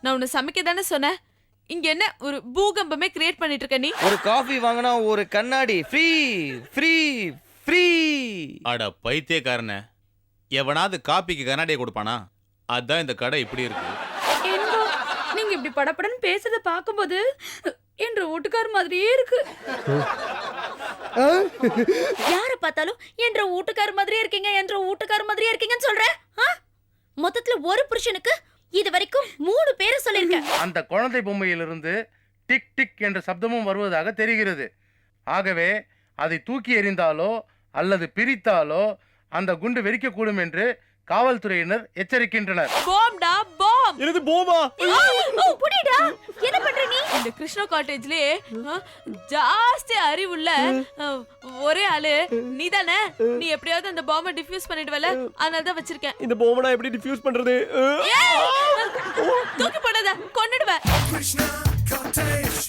நான் உன்னை சமைக்க தானே சொன்னேன். இங்க என்ன ஒரு பூகம்பமே கிரியேட் பண்ணிட்டு இருக்க நீ? ஒரு காஃபி வாங்கினா ஒரு கண்ணாடி ஃப்ரீ ஃப்ரீ ஃப்ரீ. அட பைத்தியக்காரனே, எவனாவது காப்பிக்கு கண்ணாடியை கொடுப்பானா? அதான் இந்த கடை இப்படி இருக்கு. என்னடா நீங்க இப்படி படபடன்னு பேசுறத பாக்கும்போது என்ற வீட்டுக்கார மாதிரியே இருக்கு. யார பார்த்தாலும் என்ற வீட்டுக்கார மாதிரியே இருக்கீங்க, என்ற வீட்டுக்கார மாதிரியே இருக்கீங்கன்னு சொல்ற. மொத்தத்துல ஒரு புருஷனுக்கு இது வரைக்கும் 3 பேரை சொல்லிருக்கேன். அந்த குழந்தை பொம்மையிலிருந்து டிக் டிக் என்ற சப்தமும் வருவதாக தெரிகிறது. ஆகவே அதை தூக்கி எறிந்தாலோ அல்லது பிரித்தாலோ அந்த குண்டு வெடிக்கக்கூடும் என்று காவல்துறையினர் எச்சரிக்கின்றனர். பாம்டா பாம். எனது போமா. புடிடா, என்ன பண்ற நீ? இந்த கிருஷ்ணா காட்டேஜ்லயே ஜாஸ்தி அறிவுள்ள ஒரே ஆளு நீதானே. நீ எப்படியாவது அந்த பாம்பை டிஃப்யூஸ் பண்ணிடுவல, அதனால தான் வச்சிருக்கேன். இந்த போமா நான் எப்படி டிஃப்யூஸ் பண்றது? தூக்கி போடாத, கொன்னுடுவேன். Krishna cottage,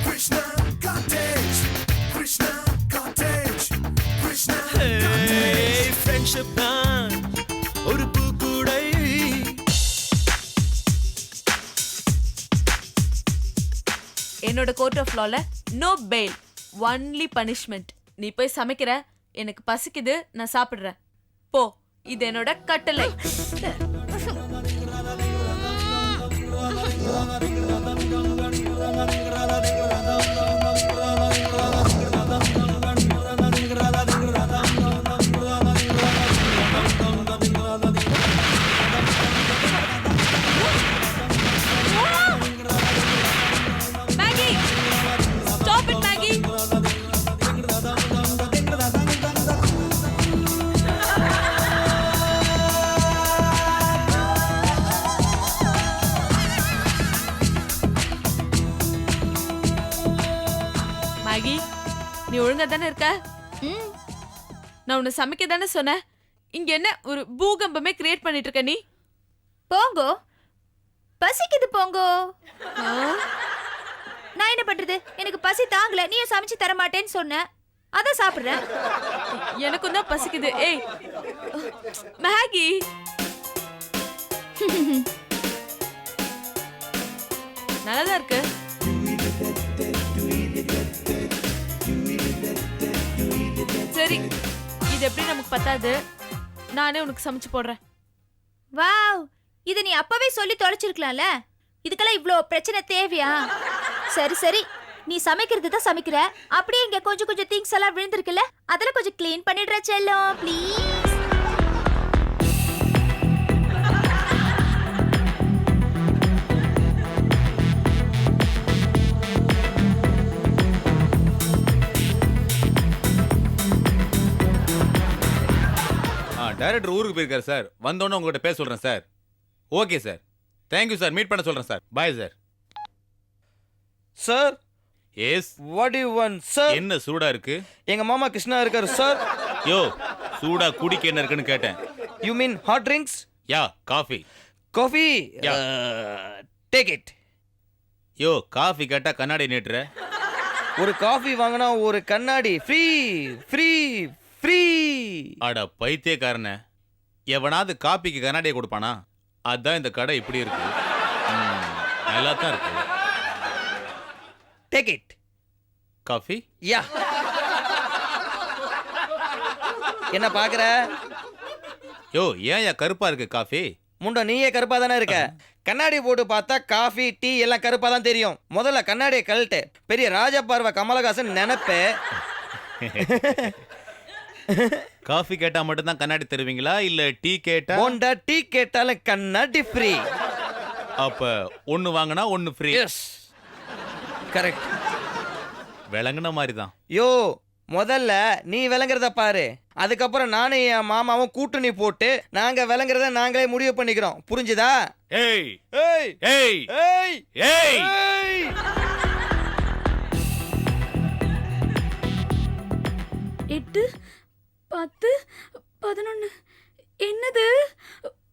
Krishna cottage, Krishna cottage, Krishna cottage. Friendship தான் ஒரு பூக்கூடை. என்னோட court of law no bail, only punishment. நீ போய் சமைக்கிற, எனக்கு பசிக்குது, நான் சாப்பிடுறேன். போ, இது என்னோட கட்டளை. Maggi, stop it Maggi. Maggi, நீ ஒழுங்கா தானே இருக்க? நான் உன்னை சமைக்க தானே சொன்னேன். இங்க என்ன ஒரு பூகம்பமே கிரியேட் பண்ணிட்டு இருக்க நீ? போங்கோ, பசிக்குது போங்கோ. நான் என்ன பண்றது? எனக்கு பசி தாங்கல, நீயும் சமைச்சு தர மாட்டேன்னு சொன்ன, அதான் சாப்பிடுறேன். எனக்கும் தான் பசிக்குது. ஏய் மேகி. நல்லாதான் இருக்கு. சரி, இது எப்படி நமக்கு பத்தாது, நானே உனக்கு சமைச்சு போடுறேன். வாவ், இத நீ அப்பவே சொல்லி தொலைச்சிருக்கலாம்ல. இதுக்கெல்லாம் இவ்ளோ பிரச்சனை தேவையா? சரி சரி, நீ சமைக்கிறது தான் சமைக்கிற. அப்படியே இங்க கொஞ்சம் கொஞ்சம் திங்ஸ் எல்லாம் விழுந்திருக்குல்ல, அதெல்லாம் கொஞ்சம் க்ளீன் பண்ணிடுற செல்லம், ப்ளீஸ். டைரக்டர் ஊருக்கு போயிருக்காரு சார். வந்தோடனே உங்ககிட்ட பேச சொல்றேன் sir. Okay sir, thank you sir. Meet பண்ண சொல்றேன் சார். Bye sir. Sir, yes, what you want sir? என்ன சூடா இருக்கு? எங்க மாமா கிருஷ்ணா இருக்காரு சார். யோ, சூடா குடிக்க என்ன இருக்குன்னு கேட்டேன். You mean hot drinks? Yeah, coffee. Coffee? Take it. Yo, coffee கேட்டா கண்ணாடி நீட்டுற. ஒரு காஃபி வாங்கினா ஒரு கண்ணாடி ஃப்ரீ ஃப்ரீ ஃப்ரீ. அட பைத்தியக்காரனே, எவனாவது காப்பிக்கு கண்ணாடியை கொடுப்பானா? அதான் இந்த கடை இப்படி இருக்கு. நல்லா தான் இருக்கு. Take it. காஃபி? யா. என்ன பாக்குற? யோ, ஏன் கருப்பா இருக்கு காஃபி? முண்டா, நீயே கருப்பா தானே இருக்க. கண்ணாடி போட்டு பார்த்தா காஃபி டீ எல்லாம் கருப்பா தான் தெரியும். முதல்ல கண்ணாடியை கழட்டு. பெரிய ராஜபார்வை கமலஹாசன் நினைப்பே. காஃபி கேட்டா மட்டும் தான் கண்ணாடி தருவீங்களா, இல்ல டீ கேட்டா? போண்டா, டீ கேட்டாலும் கண்ணாடி ஃப்ரீ. அப்ப ஒன்னு வாங்கினா ஒன்னு ஃப்ரீ. S, correct. விளங்குன மாதிரி தான். யோ, முதல்ல நீ விளங்குறத பாரு, அதுக்கப்புறம் நானும் என் மாமாவும் கூட்டணி போட்டு நாங்க விளங்குறத நாங்களே முடிவு பண்ணிக்கிறோம். புரிஞ்சுதா? ஏய் ஏய் ஏய் ஏய் ஏய். ஏய். 8, 10, 11. என்னது,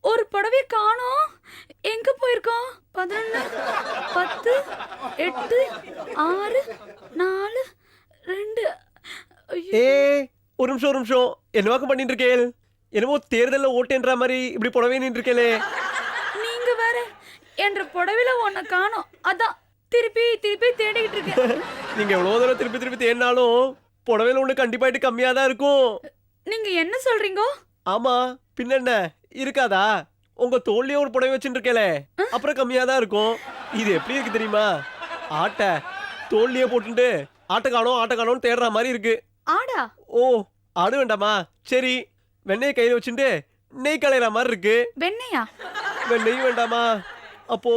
ஒரு புடவைய காணோம். எங்க போயிருக்கோம்? 11, 10, 8, 6, 4, 2. ஏய், ஒரு நிமிஷம். என்ன வாக்கு பண்ணிட்டு இருக்கேள்? என்னமோ தேர்தல்ல ஓட்டேன்ற மாதிரி இப்படி புடவே நின்று இருக்கேளே. நீங்க வேற என்ற புடவையில உன்னை காணோம். அதான் திருப்பி திருப்பி தேடிக்கிட்டு இருக்கேன். நீங்க எவ்வளவு தூரம் திருப்பி திருப்பி தேடினாலும் புடவையில ஒண்ணு கண்டிப்பாயிட்டு கம்மியா தான் இருக்கும். நீங்க என்ன சொல்றீங்க? ஆமா, பின்ன என்ன இருக்காதா? உங்க தோல்லையே ஒரு புடவை வச்சுட்டு இருக்கேல, அப்புறம் கம்மியா தான் இருக்கும். இது எப்படி இருக்கு தெரியுமா? ஆட்டை தோல்லையே போட்டுட்டு ஆட்டை காணோம் தேடுற மாதிரி இருக்கு. ஆடா? ஓ, ஆடு வேண்டாமா? சரி, வெண்ணெய் கையில வச்சுட்டு நெய் கலையிற மாதிரி இருக்கு. வெண்ணையா? வெண்ணெயும் வேண்டாமா? அப்போ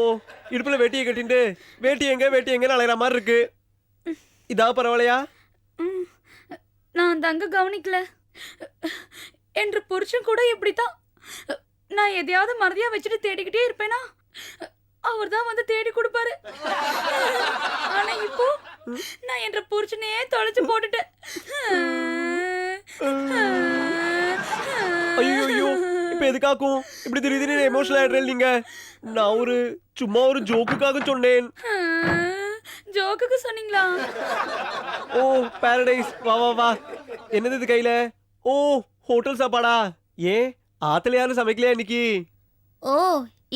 இடுப்புல வேட்டியை கட்டிட்டு வேட்டி எங்கன்னு அலையிற மாதிரி இருக்கு. இதா பரவாயில்லையா? ம், நான் தங்க கவனிக்கல. என்று புருஷன் கூட இப்படித்தான். நான் எதையாவது மறதியா வச்சுட்டு தேடிக்கிட்டே இருப்பேனா, அவர் தான் வந்து தேடி கொடுப்பாரு. ஆனா இப்போ நான் என்ற புருஷனையே தொலைச்சு போட்டுட்டேன். ஐயோ, இப்ப எதுக்காக்கும் இப்படி திடீர்னு எமோஷனல் ஆயிடுறேன் நீங்க? நான் சும்மா ஒரு ஜோக்குக்காக சொன்னேன். ஜோக்குக்கு சொன்னீங்களா? ஓ, பாரடைஸ். வா வா வா. என்னது இது கையில? ஓ, ஹோட்டல் சாப்பாடா? ஏன் ஆத்துல யாரும் சமைக்கலையா இன்னைக்கு? ஓ,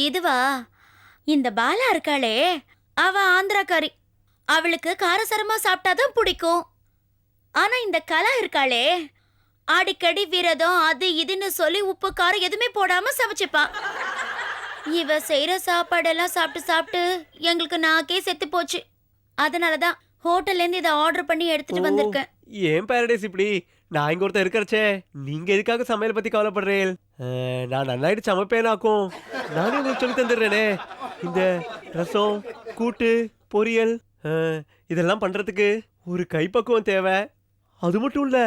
இதுவா? இந்த பாலா இருக்காளே, அவ ஆந்திராக்காரி. அவளுக்கு காரசாரமா சாப்பிட்டாதான் பிடிக்கும். ஆனா இந்த கலா இருக்காளே, அடிக்கடி விரதம் அது இதுன்னு சொல்லி உப்பு காரம் எதுவுமே போடாம சமைச்சுப்பா. இவ செய்யற சாப்பாடெல்லாம் சாப்பிட்டு சாப்பிட்டு எங்களுக்கு நாக்கே செத்து போச்சு. அதனாலதான் ஹோட்டல்ல இருந்து இதை ஆர்டர் பண்ணி எடுத்துட்டு வந்திருக்கேன். ஏன் பாரடைஸ் இப்படி? நான் இங்க ஒருத்தர் இருக்கறச்சே, நீங்க எதுக்காக சமையல் பத்தி கவலைப்படுறேன்? நான் நல்லாயிட்டு சமைப்பேனாக்கும். நானே உங்களுக்கு சொல்லி தந்துடுறேனே. இந்த ரசம், கூட்டு, பொரியல் இதெல்லாம் பண்றதுக்கு ஒரு கைப்பக்குவம் தேவை. அது மட்டும் இல்ல,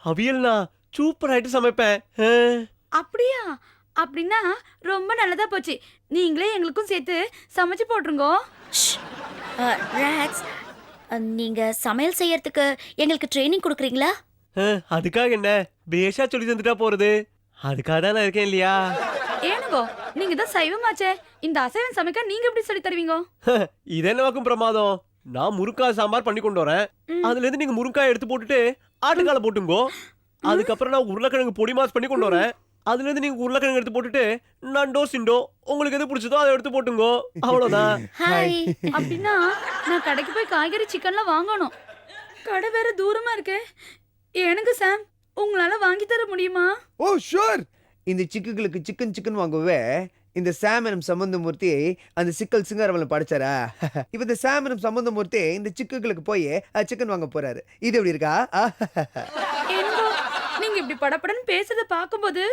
அவியல்னா சூப்பர் ஆயிட்டு சமைப்பேன். அப்படியா? அப்படின்னா ரொம்ப நல்லதா போச்சு. நீங்களே எங்களுக்கும் சேர்த்து சமைச்சு போட்டுருங்க. ராக்ஸ், நீங்க சமையல் செய்யறதுக்கு எங்களுக்கு ட்ரைனிங் கொடுக்குறீங்களா? அதுக்காக என்ன, பேஷா சொல்லி தந்துட்டா போறது. அதுக்காக தான் நான் இருக்கேன் இல்லையா? ஏனுங்கோ, நீங்க தான் சைவமாச்சே, இந்த அசைவம் சமைக்க நீங்க எப்படி சொல்லி தருவீங்க? இது என்னவாக்கும் பிரமாதம்? நான் முருங்காய் சாம்பார் பண்ணி கொண்டு வரேன். அதுல இருந்து நீங்க முருங்காய் எடுத்து போட்டுட்டு ஆட்டுக்கால போட்டுங்கோ. அதுக்கப்புறம் நான் உருளைக்கிழங்கு பொடி மாஸ் பண்ணி கொண்டு வரேன். அதுல இருந்து நீங்க உருளைக்கிழங்கு எடுத்து போட்டுட்டு நண்டோ சிண்டோ உங்களுக்கு எது பிடிச்சதோ அதை எடுத்து போட்டுங்கோ. அவ்வளவுதான். ஹாய். அப்படின்னா நான் கடைக்கு போய் காய்கறி சிக்கன்லாம் வாங்கணும். கடை வேற தூரமா இருக்கு. எனக்கு சாம், உங்களால வாங்கி தர முடியுமா? ஓ ஷூர். இந்த சிக்குகளுக்கு சிக்கன் வாங்குவே இந்த சாமனம் சம்பந்தமூர்த்தி அந்த சிக்கல் சிங்காரவளம் படிச்சாரா? இப்ப இந்த சாமனம் சம்பந்தமூர்த்தி இந்த சிக்குகளுக்கு போய் சிக்கன் வாங்க போறாரு. இது எப்படி இருக்கா? என்னங்கோ, நீங்க இப்படி படபடன்னு பேசுறத பாக்கும்போது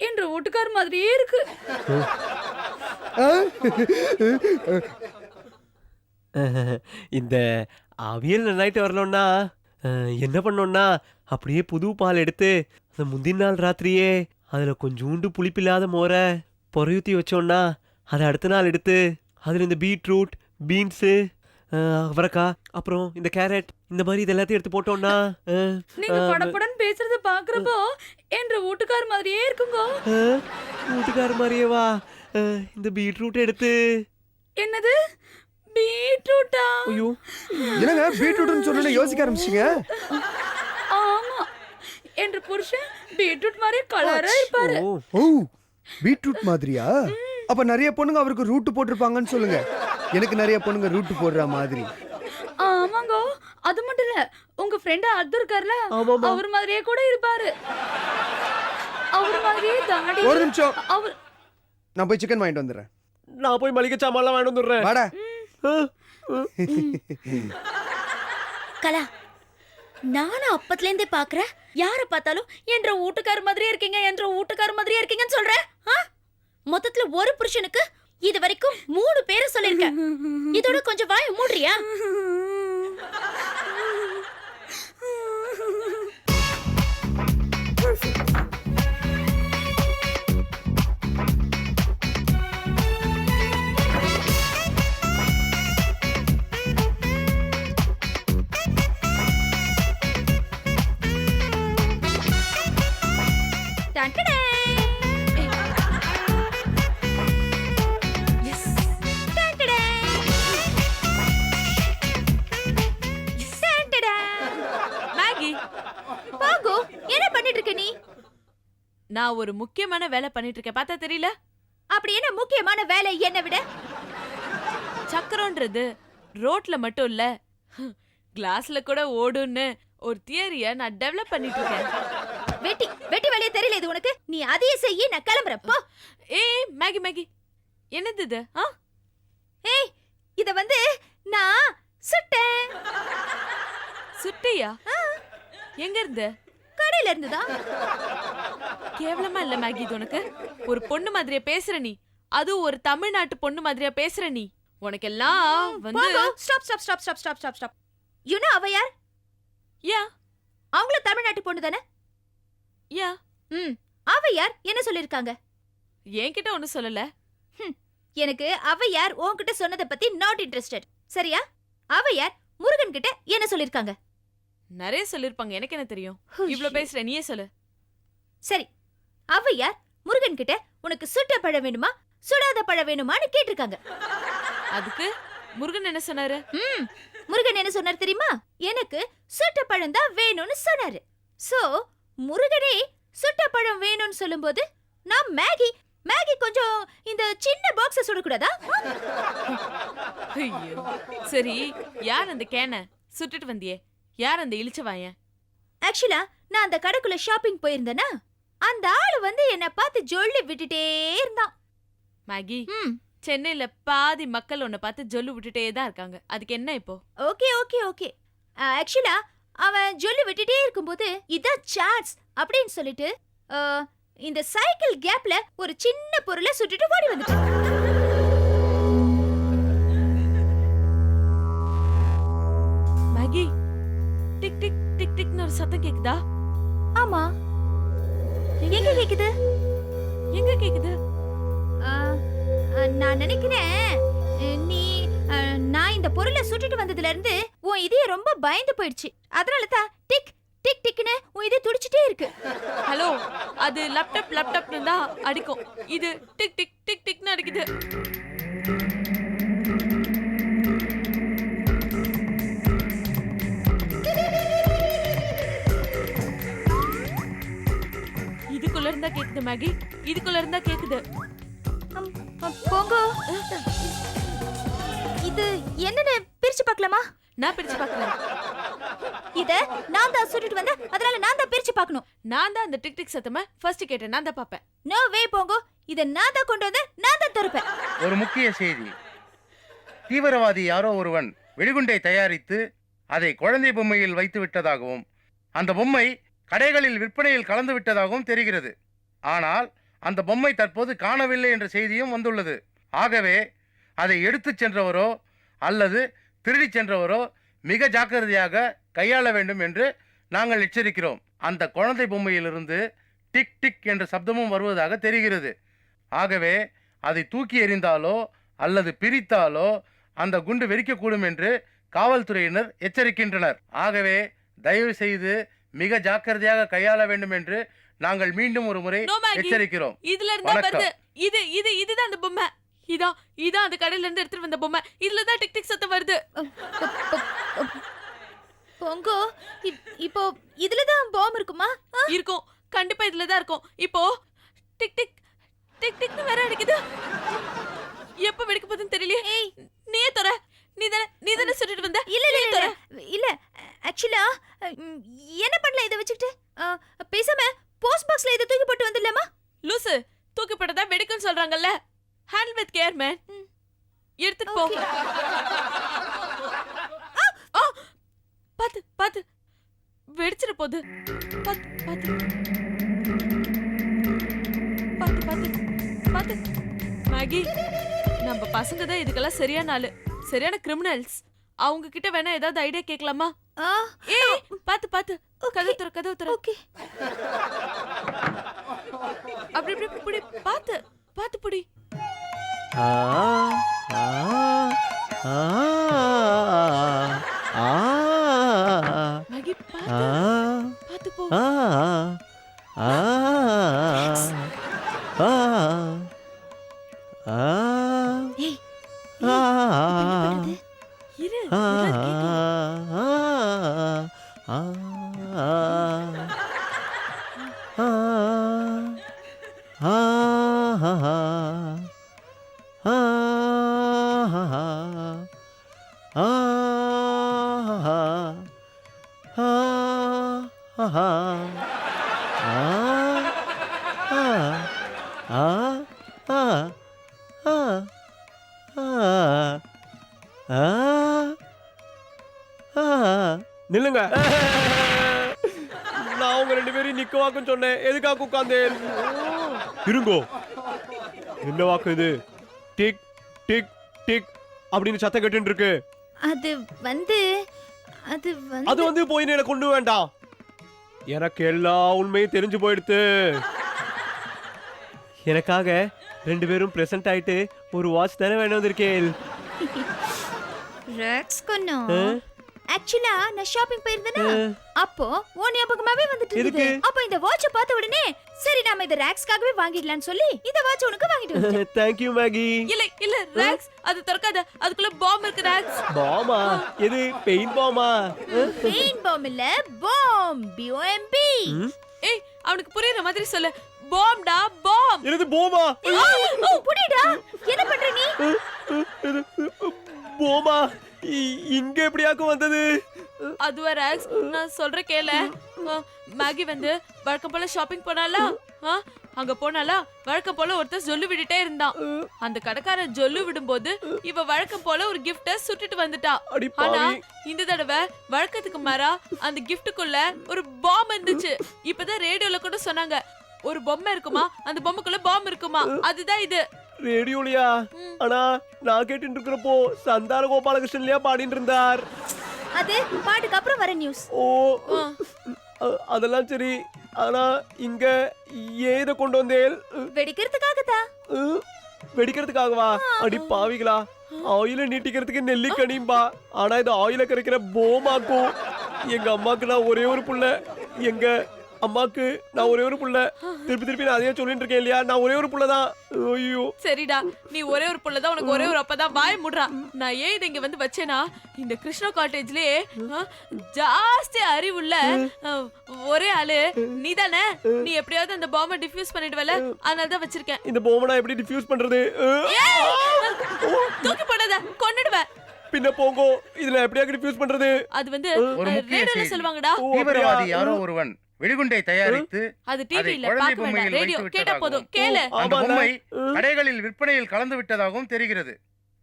என்ற வீட்டுக்கார மாதிரியே இருக்கு. இந்த அவியல் நைட்டு வரணும்னா என்ன பண்ணோம்னா, அப்படியே புது பால் எடுத்து அந்த முந்தின நாள் ராத்திரியே அதுல கொஞ்சோண்டு புளிப்பில்லாத மோரை பொறையூத்தி வச்சோம்னா, அதை அடுத்த நாள் எடுத்து அதுல இந்த பீட்ரூட், பீன்ஸு, அவரைக்காய், அப்புறம் இந்த கேரட், இந்த மாதிரி இது எல்லாத்தையும் எடுத்து போட்டோம்னா நீங்க படபடன்னு பேசுறத பாக்குறப்போ என்ற வீட்டுக்கார மாதிரியே இருக்குங்க. வீட்டுக்கார மாதிரியே வா. இந்த பீட்ரூட் எடுத்து. என்னது பீட்ரூட்டா? ஐயோ, என்னங்க பீட்ரூட்னு சொன்னோன்னே யோசிக்க ஆரம்பிச்சிங்க? ஆமா, என்ற புருஷன் பீட்ரூட் மாதிரி கலரா இருப்பாரு. ஓ, பீட்ரூட் மாதிரியா? அப்ப நிறைய பொண்ணுங்க அவருக்கு ரூட் போட்டிருப்பாங்கன்னு சொல்லுங்க. எனக்கு நிறைய பொண்ணுங்க ரூட் போடுற மாதிரி. ஆமாங்க, அது மட்டும் இல்ல, உங்க ஃப்ரெண்ட் அர்த்தம் இருக்கார்ல, அவர் மாதிரியே கூட இருப்பாரு. அவர் மாதிரியே தாடி. ஒரு நிமிஷம், அவர். நான் போய் சிக்கன் வாங்கிட்டு வந்துடுறேன். நான் போய் மளிகை சாமான்லாம் வாங்கிட்டு வந்துடுறேன். வாடா. கலா, நானும் அப்பத்துல இருந்தே பாக்குறேன், யார பார்த்தாலும் என்ற வீட்டுக்கார மாதிரியே இருக்கீங்கன்னு சொல்றேன். மொத்தத்துல ஒரு புருஷனுக்கு இது வரைக்கும் 3 பேரை சொல்லிருக்கேன். இதோட கொஞ்சம் வாயை மூடுறியா? நான் ஒரு முக்கியமான வேலை பண்ணிட்டு இருக்கேன், பார்த்தா தெரியல? அப்படி என்ன முக்கியமான வேலை? என்ன விட சக்கரம்ன்றது ரோட்ல மட்டும் இல்ல கிளாஸ்ல கூட ஓடுன்னு ஒரு தியரிய நான் டெவலப் பண்ணிட்டு இருக்கேன். வெட்டி வெட்டி வழியே தெரியல இது உனக்கு. நீ அதையே செய்யி, நான் கிளம்புறேன் போ. ஏய் மேகி மேகி, என்னது இது? ஏய், இத வந்து நான் சுட்டேன். சுட்டியா? எங்க இருந்து? கடையில இருந்துதான். கேவலமா இல்ல மேகி இது உனக்கு? ஒரு பொண்ணு மாதிரியா பேசுற நீ, அது ஒரு தமிழ்நாட்டு பொண்ணு மாதிரியா பேசுற நீ. உனக்கெல்லாம் வந்து stop stop stop stop stop stop stop. You know அவ யார்? யா அவங்களும் தமிழ்நாட்டு பொண்ணு தானே? யா அவ யார் என்ன சொல்லிருக்காங்க? என்கிட்ட ஒண்ணு சொல்லல. எனக்கு அவ யார் உன்கிட்ட சொன்னதை பத்தி நாட் இன்ட்ரெஸ்டட். சரியா? அவ யார் முருகன் கிட்ட என்ன சொல்லிருக்காங்க? நிறைய சொல்லிருப்பாங்க, எனக்கு என்ன தெரியும்? இவ்ளோ பேசுற, நீயே சொல்லு. சரி, அவ யார் முருகன் கிட்ட உனக்கு சுட்ட பழம் வேணுமா சுடாத பழம் வேணுமான்னு கேட்டிருக்காங்க. அதுக்கு முருகன் என்ன சொன்னாரு? முருகன் என்ன சொன்னார் தெரியுமா? எனக்கு சுட்ட பழம் தான் வேணும்னு சொன்னாரு. சோ முருகனே சுட்ட பழம் வேணும்னு சொல்லும்போது நான் மேகி மேகி கொஞ்சம் இந்த சின்ன பாக்ஸ சுடக்கூடாதா? ஐயோ சரி, யார் அந்த கேனை சுட்டுட்டு வந்தியே? யார் அந்த இழிச்சவாயன்? ஆக்சுவலா நான் அந்த கடைக்குள்ள ஷாப்பிங் போயிருந்தேனா, அந்த ஆளு வந்து என்ன பார்த்து ஜொல்லி விட்டுட்டே இருந்தான். மேகி, சென்னையில பாதி மக்கள் உன்னை பார்த்து ஜொல்லு விட்டுட்டே தான் இருக்காங்க. அதுக்கு என்ன இப்போ? Okay okay okay. ஆக்சுவலா அவன் ஜொல்லி விட்டுட்டே இருக்கும்போது இதான் சான்ஸ் அப்படின்னு சொல்லிட்டு இந்த சைக்கிள் கேப்ல ஒரு சின்ன பொருளை சுட்டுட்டு ஓடி வந்துட்டான். மேகி, டிக் டிக் டிக் டிக்னு ஒரு சத்தம் கேக்குதா? ஆமா, எங்க கேக்குது? எங்க கேக்குது? நான் நினைக்கிறேன் நீ நான் இந்த பொருளை சுட்டுட்டு வந்ததுல இருந்து உன் இதய ரொம்ப பயந்து போயிடுச்சு. அதனால தான் டிக் டிக் டிக்னு உன் இதய துடிச்சிட்டே இருக்கு. ஹலோ, அது லேப்டாப் லேப்டாப்னு தான் அடிக்கும். இது டிக் டிக் டிக் டிக்னு அடிக்குது. இதுக்குள்ள இருந்தா கேக்குது மேகி, இதுக்குள்ள இருந்தா கேக்குது. போங்க, இது என்னன்னு பிரிச்சு பார்க்கலாமா? நான் பிரிச்சு பார்க்கறேன். இத நான் தான் சுட்டுட்டு வந்தேன், அதனால நான் தான் பிரிச்சு பார்க்கணும். நான் தான் அந்த டிக் டிக் சத்தமா ஃபர்ஸ்ட் கேட்டேன், நான் தான் பாப்பேன். நோ வே போங்க, இத நான் தான் கொண்டு வந்து நான் தான் திறப்பேன். ஒரு முக்கிய செய்தி. தீவிரவாதி யாரோ ஒருவன் வெடிகுண்டை தயாரித்து அதை குழந்தை பொம்மையில் வைத்து விட்டதாகவும் அந்த பொம்மை கடைகளில் விற்பனையில் கலந்து விட்டதாகவும் தெரிகிறது. ஆனால் அந்த பொம்மை தற்போது காணவில்லை என்ற செய்தியும் வந்துள்ளது. ஆகவே அதை எடுத்துச் சென்றவரோ அல்லது திருடிச் சென்றவரோ மிக ஜாக்கிரதையாக கையாள வேண்டும் என்று நாங்கள் எச்சரிக்கிறோம். அந்த குழந்தை பொம்மையிலிருந்து டிக் டிக் என்ற சப்தமும் வருவதாக தெரிகிறது. ஆகவே அதை தூக்கி எறிந்தாலோ அல்லது பிரித்தாலோ அந்த குண்டு வெடிக்கக்கூடும் என்று காவல்துறையினர் எச்சரிக்கின்றனர். ஆகவே தயவு செய்து மிக ஜாக்கிரதையாக கையாள வேண்டும் என்று நாங்கள் மீண்டும் ஒரு முறை No, Maggie. எச்சரிக்கிறோம். இதுல இருந்தா வருது. இதுதான் அந்த பொம்மை. இதான் அந்த கடையில இருந்து எடுத்துட்டு வந்த பொம்மை. இதுல தான் டிக் டிக் சத்தம் வருது. போங்க, இப்போ இதுல தான் பாம் இருக்குமா? இருக்கும், கண்டிப்பா இதுல தான் இருக்கும். இப்போ டிக் டிக் டிக் டிக்னு வேற அடிக்குது. எப்ப வெடிக்க போகுதுன்னு தெரியலையே. நீயே தர. நீ தானே சுட்டுட்டு வந்த? இல்ல ஆக்சுவலா என்ன பண்ணல இத வச்சிட்டு பேசாம போஸ்ட் பாக்ஸ்ல இத தூக்கி போட்டு வந்துடலாமா? லூசு, தூக்கி போட்டதா வெடிக்கும்னு சொல்றாங்கல்ல. Hand with care man. எடுத்துட்டு போ. பாத்து வெடிச்சிர போகுது. பாத்து மேகி, நம்ம பசங்க தான் இதுக்கெல்லாம் சரியான ஆளு, சரியான கிரிமினல்ஸ். அவங்க கிட்ட வேணா ஏதாவது ஐடியா கேட்கலாமா? ஏய் பாத்து கதவு தர. ஓகே, அப்படி புடி, பாத்து புடி. மேகி பாத்து போ. ஏய் இரு, ஆ ஆஹா ஆ ஆ ஆ ஆ ஆ ஆ ஆ நில்லுங்க. நான் உங்க 2 பேரையும் நிக்க வாக்குன்னு சொன்னேன். எதுக்காக உட்கார்ந்தேன்? இருங்கோ. என்ன வாக்கு இது? டிக் டிக் டிக் அப்படின்னு சத்தம் கேட்டுட்டு இருக்கு. அது வந்து அது வந்து போய் என்ன கொண்டு வேண்டாம். எனக்கு எல்லா உண்மையும் தெரிஞ்சு போயிடுத்து. எனக்காக 2 பேரும் பிரசன்ட் ஆயிட்டு ஒரு வாட்ச் தானே வேணும் வந்திருக்கேன். ரெக்ஸ் கொன்னோ ஆக்சுவலா நான் ஷாப்பிங் போயிருந்தேனா அப்போ ஓ ஞாபகமாவே வந்துட்டு இருந்தது. அப்போ இந்த வாட்ச் பார்த்த உடனே சரி நாம இத ராக்ஸ்காகவே வாங்கிடலாம்னு சொல்லி இந்த வாட்ச் உனக்கு வாங்கிட்டு வந்தேன். Thank you Maggi. இல்ல ராக்ஸ் அது திறக்காத. அதுக்குள்ள பாம் இருக்கு ராக்ஸ். பாமா? எது பெயின் பாமா? பெயின் பாம் இல்ல பாம் BOMB. ஏய் அவனுக்கு புரியுற மாதிரி சொல்லு. பாம்டா பாம். என்னது பாமா? ஓ புடிடா. என்ன பண்ற நீ? பாமா இங்க எப்படியாக்கும் வந்தது? அதுவா ராக்ஸ் நான் சொல்ற கேள. மேகி வந்து வழக்கம் போல ஷாப்பிங் போனாலா? அங்க போனாலா வழக்கம் போல ஒருத்தர் ஜொல்லு விட்டுட்டே இருந்தான். அந்த கடைக்காரன் ஜொல்லு விடும்போது இவ வழக்கம் போல ஒரு கிஃப்ட சுட்டுட்டு வந்துட்டா. ஆனா இந்த தடவை வழக்கத்துக்கு மாறா அந்த கிஃப்ட்டுக்குள்ள ஒரு பாம் இருந்துச்சு. இப்பதான் ரேடியோல கூட சொன்னாங்க ஒரு பொம்மை இருக்குமா, அந்த பொம்மைக்குள்ள பாம் இருக்குமா. அதுதான் இது. ரேடியோலியா? ஆனா நான் கேட்டு இருக்கிறப்போ சந்தான கோபாலகிருஷ்ணன்லயா பாடிட்டு இருந்தார். அது பாட்டுக்கு அப்புறம் வர நியூஸ். ஓ அதெல்லாம் சரி. ஆனா இங்க ஏத கொண்டு வந்தேன்? வெடிக்கிறதுக்காக தான். வெடிக்கிறதுக்காகவா? அடி பாவிகளா, ஆயில நீட்டிக்கிறதுக்கு நெல்லிக்கனிம்பா. ஆனா இது ஆயில கரைக்கிற போமாக்கும். எங்க அம்மாக்கு நான் ஒரே ஒரு புள்ள. எங்க அம்மாக்கு நான் ஒரே ஒரு புள்ள. திருப்பி நான் அதையே சொல்லிட்டு இருக்கேன் இல்லையா? நான் ஒரே ஒரு புள்ளதான். ஐயோ சரிடா, நீ ஒரே ஒரு புள்ளதான், உனக்கு ஒரே ஒரு அப்பதான். வாய முடுறா. நான் ஏன் இதை இங்க வந்து வச்சேனா, இந்த கிருஷ்ணா காட்டேஜ்லயே ஜாஸ்தி அறிவுள்ள ஒரே ஆளு நீ தானே. நீ எப்படியாவது அந்த பாம்பை டிஃப்யூஸ் பண்ணிடுவல, அதனாலதான் வச்சிருக்கேன். இந்த பாம்பை நான் எப்படி டிஃப்யூஸ் பண்றது? தூக்கி போடாத, கொன்னுடுவேன். பின்ன போங்கோ, இதுல எப்படியா டிஃப்யூஸ் பண்றது? அது வந்து ஒரு முக்கிய ரேடியோல செய்தி. சொல்லுவாங்கடா. தீவிரவாதி யாரோ ஒருவன் வெடிகுண்டை தயாரித்து அது டிவி அதை இல்ல, குழந்தை பார்க்க பொம்மையில் வேண்டாம். ரேடியோ வைத்து கேட்டா போதும், கேளு. அந்த பொம்மை கடைகளில் விற்பனையில் கலந்து விட்டதாகவும் தெரிகிறது.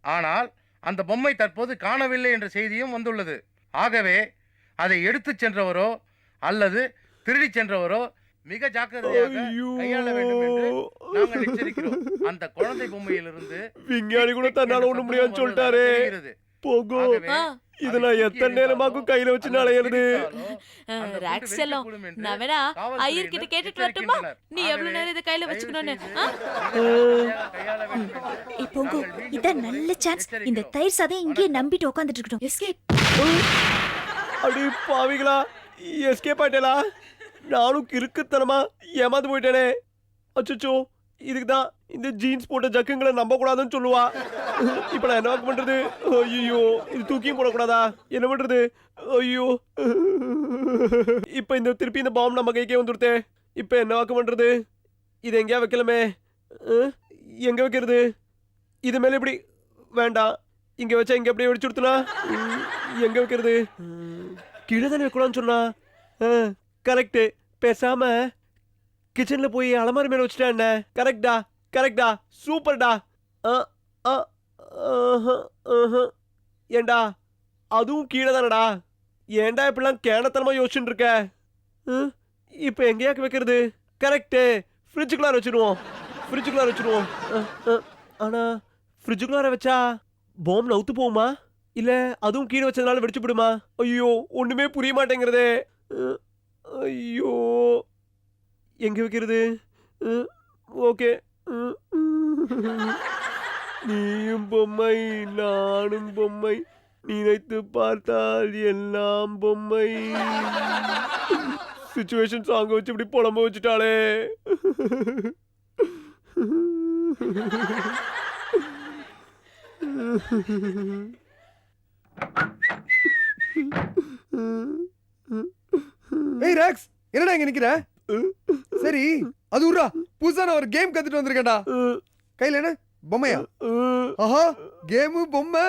ஆனால் அந்த பொம்மை தற்போது காணவில்லை என்ற செய்தியும் வந்துள்ளது. ஆகவே அதை எடுத்துச் சென்றவரோ அல்லது திருடி சென்றவரோ மிக ஜாக்கிரதையாக கையாள வேண்டும் என்று நாங்கள் எச்சரிக்கிறோம். அந்த குழந்தை பொம்மையிலிருந்து விஞ்ஞானி கூட தன்னால ஒண்ணு முடியாதுன்னு சொல்லிட்டாரு. போகோ, இத நான் எத்தனை நேரமாக்கும் கையில வச்சு நலையிறது? ராக்ஸ் செல்லம், நான் வேணா ஐயர் கிட்ட கேட்டுட்டு வரட்டுமா? நீ எவ்வளவு நேரம் இதை கையில வச்சுக்கணும்னு? இப்போ இதான் நல்ல சான்ஸ். இந்த தயிர் சாதம் இங்கே நம்பிட்டு உட்கார்ந்துட்டு இருக்கணும். எஸ்கேப். அடி பாவிகளா, எஸ்கேப் ஆயிட்டேலா? நானும் கிறுக்குத்தனமா ஏமாந்து போயிட்டேனே. அச்சோ, இதுக்குதான் இந்த ஜீன்ஸ் போட்ட ஜக்குங்களை நம்ப கூடாதுன்னு சொல்லுவா. இப்ப நான் என்ன பண்றது? ஐயோ, இது தூக்கியும் போடக்கூடாதா? என்ன பண்றது? ஐயோ, இப்ப இந்த திருப்பி இந்த பாம்பு நம்ம கைக்கே வந்துடுத்தே. இப்ப என்ன வாக்கு பண்றது? இது எங்கேயா வைக்கலாமே. எங்க வைக்கிறது? இது மேல எப்படி? வேண்டாம், இங்க வச்சா இங்க அப்படியே வெடிச்சு கொடுத்தனா? எங்க வைக்கிறது? கீழே தானே வைக்கலாம்னு சொன்னா. கரெக்ட். பேசாம கிச்சன்ல போய் அலமாரி மேல வச்சுட்டா என்ன? கரெக்டா கரெக்டா, சூப்பர்டா. ஏண்டா அதுவும் கீழே தானடா. ஏண்டா இப்படிலாம் கேனத்தனமா யோசிச்சுட்டு இருக்க? இப்ப எங்கேயாக்கு வைக்கிறது? கரெக்ட், ஃப்ரிட்ஜுக்குள்ளார வச்சிருவோம். ஃப்ரிட்ஜுக்குள்ளார வச்சிருவோம். ஆனா ஃப்ரிட்ஜுக்குள்ளார வச்சா பாம்பு நவுத்து போகுமா, இல்ல அதுவும் கீழே வச்சதுனால வெடிச்சு விடுமா? ஐயோ, ஒண்ணுமே புரிய மாட்டேங்கிறதே. ஐயோ, எங்க வைக்கிறது? ஓகே, நீயும் பொம்மை நானும் பொம்மை, நினைத்து பார்த்தால் எல்லாம் பொம்மை. சிச்சுவேஷன் சாங்க வச்சு இப்படி புலம்ப வச்சுட்டாளே. ஏய் ராக்ஸ், என்னடா இங்க நிக்கிற? சரி அது உர்றா, புதுசா நான் ஒரு கேம் கத்துட்டு வந்திருக்கேன்டா. கையில என்ன பொம்மையா? ஆஹா, கேமு பொம்மை,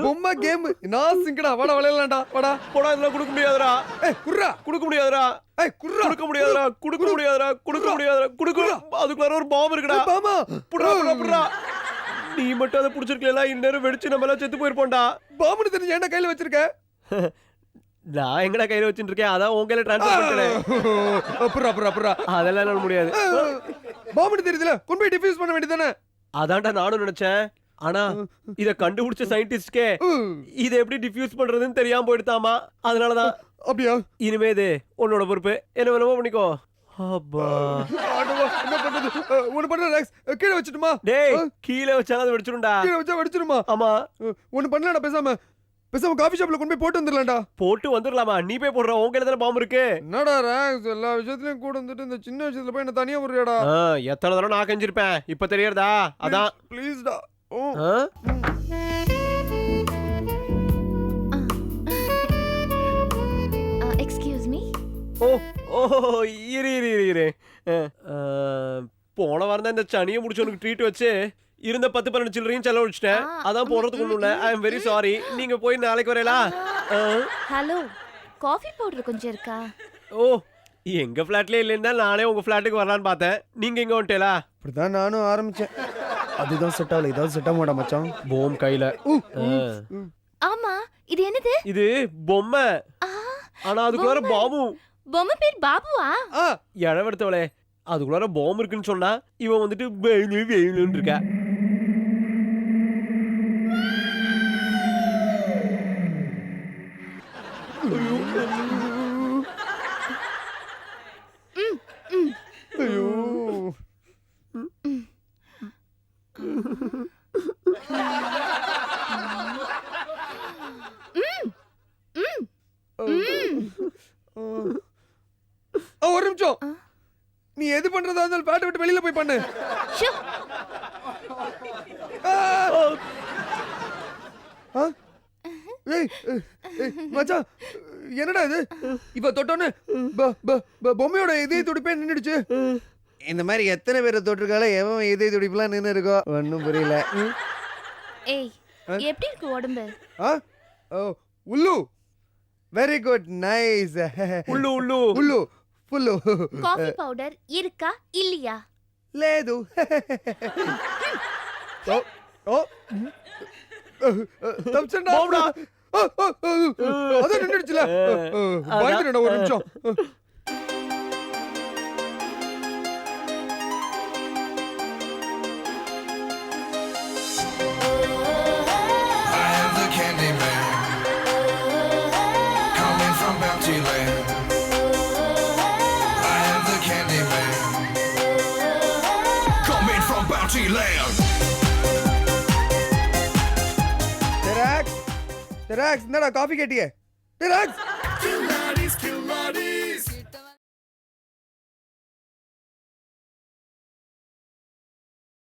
பொம்மை கேம் நான் சிங்கடா வாடா விளையாடலாம்டா வாடா போடா இதெல்லாம் கொடுக்க முடியாதுடா. ஏய் குர்ரா கொடுக்க முடியாதுடா. ஏய் குர்ரா கொடுக்க முடியாதுடா. கொடுக்க முடியாதுடா. கொடுக்க முடியாதுடா. கொடுக்க அதுக்குள்ள ஒரு பாம்பு இருக்குடா. பாமா புடுறா புடுறா புடுறா. நீ மட்டும் அதை புடிச்சிருக்கல இந்நேரம் வெடிச்சு நம்ம எல்லாம் செத்து போயிருப்போம்டா. பாம்புன்னு தெரிஞ்சு ஏன்டா கையில வச்சிருக்க நான் எங்கடா கையில வச்சுட்டு இருக்கேன், அதான் உன் கையில டிரான்ஸ்ஃபர் பண்ணிட்டேன். அப்புறம் அதெல்லாம் என்னால முடியாது. பாம்புன்னு தெரியுதுல கொண்டு போய் டிஃப்யூஸ் பண்ண வேண்டியதானே. அதான்டா நானும் நினைச்சேன். ஆனா இத கண்டுபிடிச்ச சயின்டிஸ்ட்கே இதை எப்படி டிஃப்யூஸ் பண்றதுன்னு தெரியாம போயிடுதாமா. அதனாலதான் அப்படியா இனிமே இது உன்னோட பொறுப்பு, என்ன வேணுமோ பண்ணிக்கோ. அப்பா ஆண்டவா, என்ன பண்றது? ஒண்ணு பண்ணல ராக்ஸ், கீழே வச்சிட்டுமா? டேய் கீழே வச்சாலும் அது வெடிச்சிடும்டா. கீழே வச்சா வெடிச்சிருமா? ஆமா ஒண்ணு பண்ணலடா, பேசாம காபி ஷாப்ல கொண்டு போய் போட்டு வந்துடலாம்டா. போட்டு வந்துடலாமா? நீ போய் போடுற, உன் கையில தானே பாம்பு இருக்கு. என்னடா ராக்ஸ், எல்லா விஷயத்துலயும் கூட வந்துட்டு இந்த சின்ன விஷயத்துல போய் என்ன தனியா விடுறியாடா? எத்தனை தடவை நான் கஞ்சிருப்பேன், இப்ப தெரியறதா? அதான் ப்ளீஸ்டா. ஆ? Excuse me. ஓ ஓ இரு இரு இரு இரு. போன வாரம் தான் இந்த சனியை முடிச்சு உனக்கு ட்ரீட் வச்சு இருந்த 10-12 சில்லறையும் செலவழிச்சிட்டேன். அதான் போடுறதுக்கு ஒண்ணும் இல்ல. I am very sorry. நீங்க போய் நாளைக்கு வரலா? ஹலோ, காஃபி பவுடர் கொஞ்சம் இருக்கா? ஓ எங்க ஃபிளாட்லயே இல்லைன்னா நானே உங்க ஃபிளாட்டுக்கு வரலான்னு பார்த்தேன். நீங்க எங்க வந்துட்டேலா? அப்படிதான் நானும் ஆரம்பிச்சேன். அதுதான் செட் ஆகல. ஏதாவது செட் ஆக மாட்டா மச்சான். போம் கையில. ஆமா, இது என்னது? இது பொம்மை. ஆனா அதுக்குள்ளார பாபு. பொம்மை பேர் பாபுவா? இழவெடுத்தவளே, அதுக்குள்ளார பாம்பு இருக்குன்னு சொன்னா இவன் வந்துட்டு வேணும்னு இருக்கா. ஐயோ ஒரு நிமிஷம். நீ எது பண்றதா இருந்தாலும் பேட்டை விட்டு வெளியில போய் பண்ணு. மச்சான் என்னடா இது? இப்ப தொட்டோன்னு பொம்மையோட இதய துடிப்பே நின்னுடுச்சு. இந்த மாதிரி எத்தனை பேரை தொட்டிருக்கால, எவன் இதய துடிப்புலாம் நின்று இருக்கோ ஒன்னும் புரியல. ஏய், எப்படி இருக்கு உடம்பு? உள்ளு வெரி குட் நைஸ். உள்ளு உள்ளு உள்ளு ఫుల్లు. కాఫీ పౌడర్ ఇరుకా ఇల్లియా? లేదు. తప్పచండా. అదే నిండిడుచుల. బయటనడా ஒரு நிமிஷம். I am the candy man, coming from Bounty Land. டெராக்ஸ், என்னடா காஃபி கேட்டியே? டெராக்ஸ்